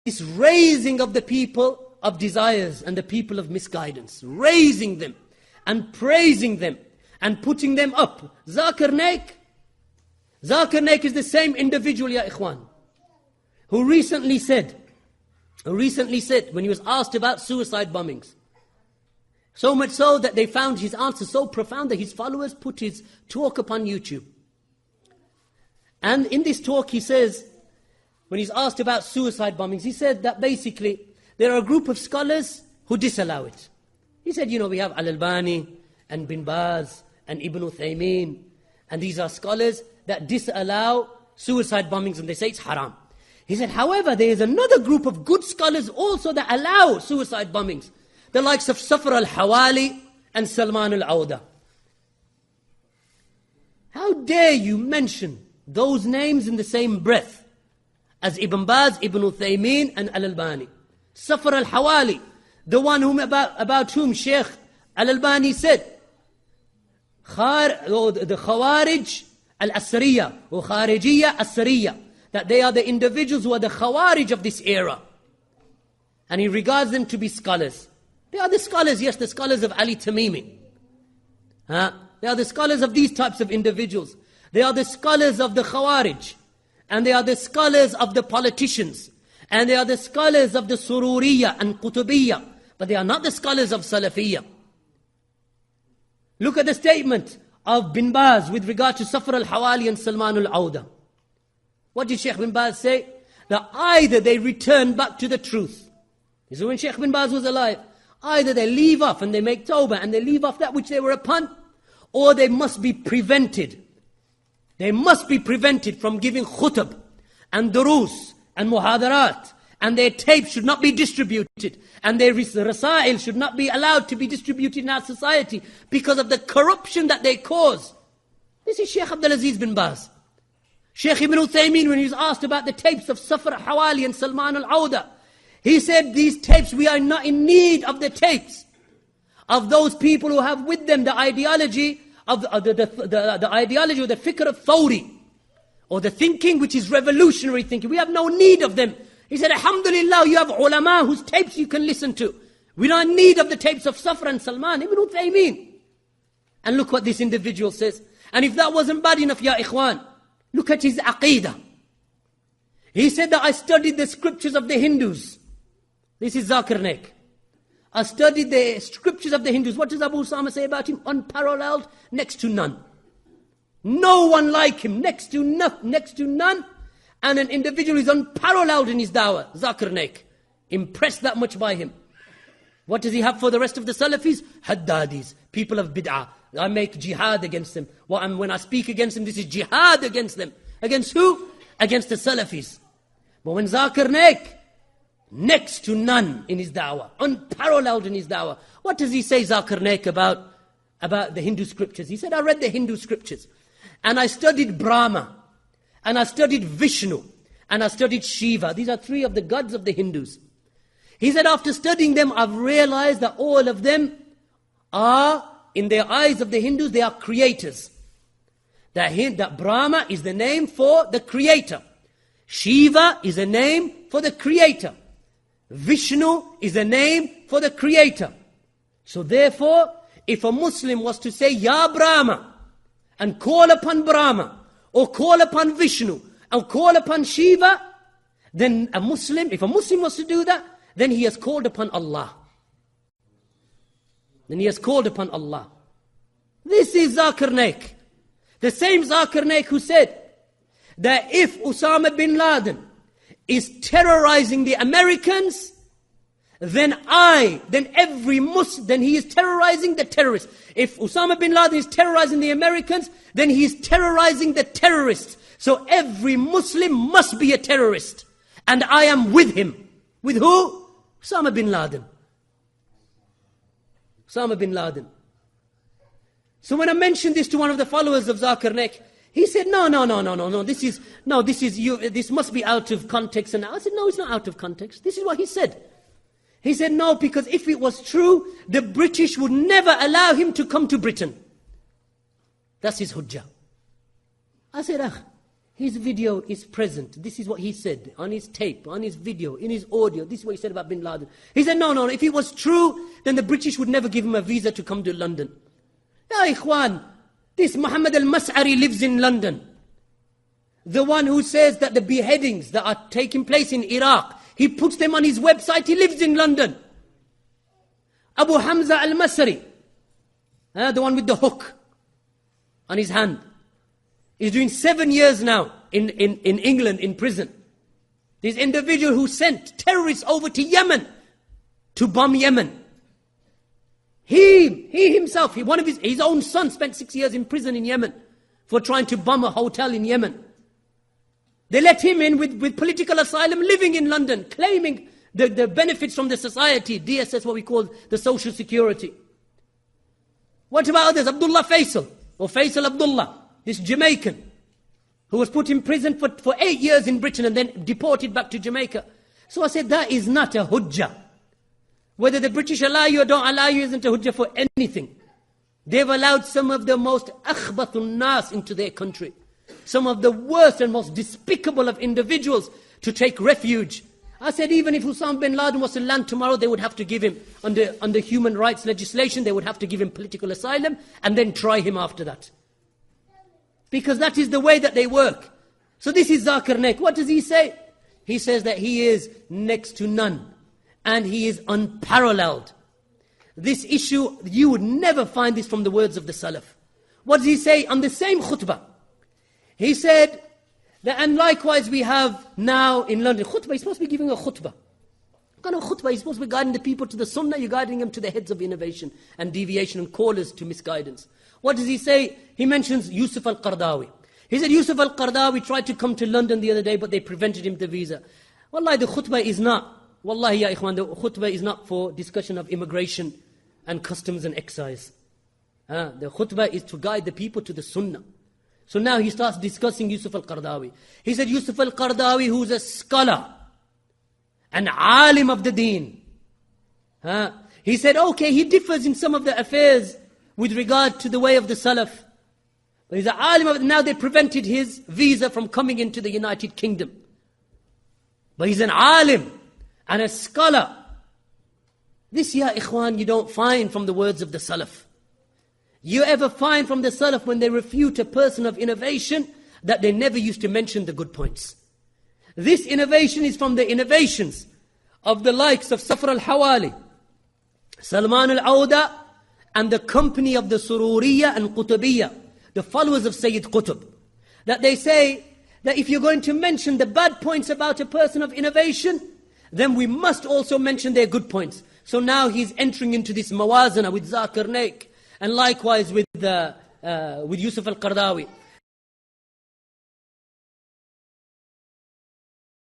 this raising of the people of desires and the people of misguidance, raising them and praising them and putting them up. Zakir Naik is the same individual, ya ikhwan, who recently said, when he was asked about suicide bombings, so much so that they found his answer so profound that his followers put his talk upon YouTube. And in this talk he says, when he's asked about suicide bombings, he said that basically there are a group of scholars who disallow it. He said, we have Al-Albani and Bin Baz and Ibn Uthaymeen, and these are scholars that disallow suicide bombings and they say it's haram. He said, however, there is another group of good scholars also that allow suicide bombings, the likes of Safar al-Hawali and Salman al-Awda. How dare you mention those names in the same breath as Ibn Baz, Ibn Uthaymeen and Al-Albani? Safar al-Hawali, the one about whom Sheikh Al-Albani said, the Khawarij al-Asriya or Kharijiyya al-Asriya, that they are the individuals who are the Khawarij of this era. And he regards them to be scholars. They are the scholars, yes, the scholars of Ali Tamimi. They are the scholars of these types of individuals. They are the scholars of the Khawarij. And they are the scholars of the politicians. And they are the scholars of the Sururiyya and Qutubiyya. But they are not the scholars of Salafiyya. Look at the statement of Bin Baz with regard to Safar al-Hawali and Salman al-Awda. What did Sheikh Bin Baz say? That either they return back to the truth. This is when Sheikh Bin Baz was alive. Either they leave off and they make tawbah and they leave off that which they were upon, or they must be prevented. They must be prevented from giving khutb and durus and muhadarat, and their tapes should not be distributed, and their rasail should not be allowed to be distributed in our society because of the corruption that they cause. This is Sheikh Abdul Aziz bin Baz. Sheikh Ibn Uthaymeen, when he was asked about the tapes of Safar al-Hawali and Salman al-Awda, he said, these tapes, we are not in need of the tapes of those people who have with them the ideology of the ideology or the fikr of Thawri, or the thinking which is revolutionary thinking. We have no need of them. He said, alhamdulillah, you have ulama whose tapes you can listen to. We don't need of the tapes of Safar and Salman. Ibn Uthaymeen. And look what this individual says. And if that wasn't bad enough, ya ikhwan, look at his aqeedah. He said that I studied the scriptures of the Hindus. This is Zakir Naik. I studied the scriptures of the Hindus. What does Abu Usama say about him? Unparalleled, next to none. No one like him, next to none. And an individual is unparalleled in his dawah, Zakir Naik. Impressed that much by him. What does he have for the rest of the Salafis? Haddadis, people of bid'ah. I make jihad against them. When I speak against them, this is jihad against them. Against who? Against the Salafis. But when Zakir Naik, next to none in his da'wah, unparalleled in his da'wah. What does he say, Zakir Naik, about the Hindu scriptures? He said, I read the Hindu scriptures, and I studied Brahma, and I studied Vishnu, and I studied Shiva. These are three of the gods of the Hindus. He said, after studying them, I've realized that all of them are, in their eyes of the Hindus, they are creators. That Brahma is the name for the creator. Shiva is a name for the creator. Vishnu is a name for the creator. So therefore, if a Muslim was to say, Ya Brahma, and call upon Brahma, or call upon Vishnu, and call upon Shiva, then if a Muslim was to do that, then he has called upon Allah. This is Zakir Naik. The same Zakir Naik who said that if Osama bin Laden is terrorizing the Americans, then he is terrorizing the terrorists. If Osama bin Laden is terrorizing the Americans, then he is terrorizing the terrorists. So every Muslim must be a terrorist. And I am with him. With who? Osama bin Laden. Osama bin Laden. So when I mentioned this to one of the followers of Zakir Naik, he said, no, this must be out of context. And I said, no, it's not out of context. This is what he said. He said, no, because if it was true, the British would never allow him to come to Britain. That's his hujjah. I said, His video is present. This is what he said on his tape, on his video, in his audio. This is what he said about bin Laden. He said, no, if it was true, then the British would never give him a visa to come to London. Ya Ikhwan, this Muhammad al-Mas'ari lives in London. The one who says that the beheadings that are taking place in Iraq, he puts them on his website, he lives in London. Abu Hamza al-Masri, the one with the hook on his hand, is doing 7 years now in England in prison. This individual who sent terrorists over to Yemen to bomb Yemen. He himself, one of his own son spent 6 years in prison in Yemen for trying to bomb a hotel in Yemen. They let him in with political asylum, living in London, claiming the benefits from the society, DSS, what we call the social security. What about others? Abdullah Faisal, or Faisal Abdullah, this Jamaican, who was put in prison for 8 years in Britain and then deported back to Jamaica. So I said, that is not a hujjah. Whether the British allow you or don't allow you isn't a hujjah for anything. They've allowed some of the most akhbathun nas into their country. Some of the worst and most despicable of individuals to take refuge. I said, even if Osama bin Laden was to land tomorrow, they would have to give him, under human rights legislation, they would have to give him political asylum and then try him after that. Because that is the way that they work. So this is Zakir Naik. What does he say? He says that he is next to none. And he is unparalleled. This issue, you would never find this from the words of the Salaf. What does he say on the same khutbah? He said, that, and likewise we have now in London, khutbah, he's supposed to be giving a khutbah. What kind of khutbah? He's supposed to be guiding the people to the sunnah, you're guiding them to the heads of innovation and deviation and callers to misguidance. What does he say? He mentions Yusuf al-Qaradawi. He said Yusuf al-Qaradawi tried to come to London the other day, but they prevented him the visa. Wallahi, the khutbah is not, wallahi ya ikhwan, the khutbah is not for discussion of immigration and customs and excise. The khutbah is to guide the people to the sunnah. So now he starts discussing Yusuf al-Qaradawi. He said Yusuf al-Qaradawi, who's a scholar, an alim of the deen. He said, okay, he differs in some of the affairs with regard to the way of the Salaf. But he's an alim of, now they prevented his visa from coming into the United Kingdom. But he's an alim and a scholar. This, ya ikhwan, you don't find from the words of the Salaf. You ever find from the Salaf when they refute a person of innovation that they never used to mention the good points. This innovation is from the innovations of the likes of Safar al-Hawali, Salman al-Auda, and the company of the Sururiya and Qutubiyya, the followers of Sayyid Qutb. That they say that if you're going to mention the bad points about a person of innovation, then we must also mention their good points. So now he's entering into this mawazana with Zakir Naik, and likewise with Yusuf al-Qaradawi.